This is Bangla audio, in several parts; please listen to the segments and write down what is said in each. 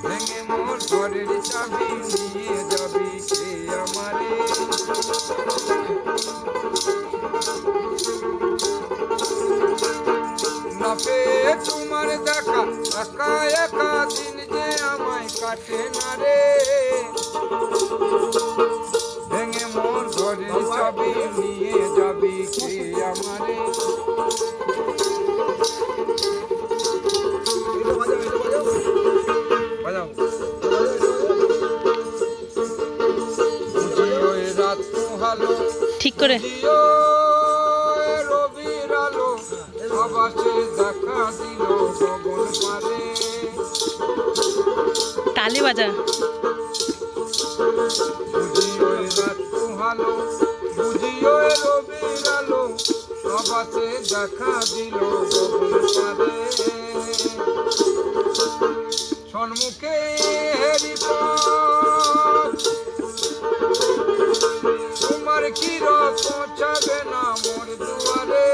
ভেঙে মোর ঘরের চাবি নিয়ে যাবি কে আমারে। না পেয়ে তোমার দেখা একা একা দিন যে আমায় কাটে না রে। ভেঙে মোর ঘরের চাবি নিয়ে যাবি কে আমারে। ঠিক করে রবির আলো আবাসে দেখা দিল গগন পারে। তালি বাজা। বুঝিও রাত ভালো বুঝিও রবির আলো আবাসে দেখা দিল গগন পারে। সম্মুখে হেরি তোমার কিরো পৌঁছাবে না মোর দুয়ারে।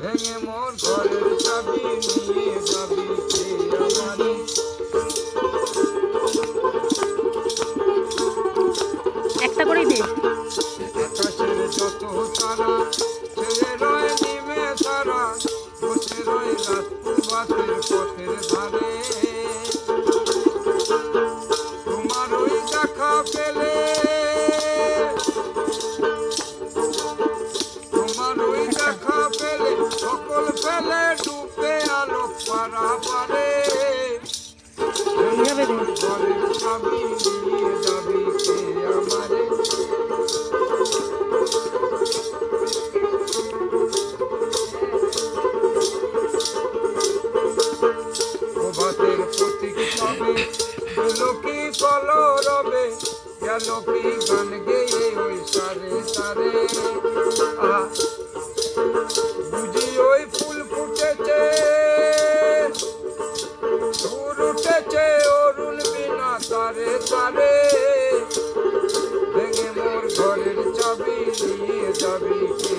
ভেঙে মোর ঘরের চাবি নিয়ে যাবি কে আমারে। একটা করেই দে। আকাশের যত তারা ছেড়ে রয় নিমে তারা বসে রয় রাজপুবাসের পথের ধারে। তোমার ওই দেখা পেলে তোমার ওই দেখা পেলে সকল পেলে ডুবে আলোক পারা পারে। ঘরের চাবি নিয়ে যাবি কে আমারে। প্রভাতের প্রতীক পাবে গেল কি কলরবে গেল কি গান গেয়ে ওই সারে সারে। বুঝি ওই ফুল ফুটেছে সুর উঠেছে অরুণ বিনা তারে তারে। ভেঙে মোর ঘরের চাবি নিয়ে যাবি কে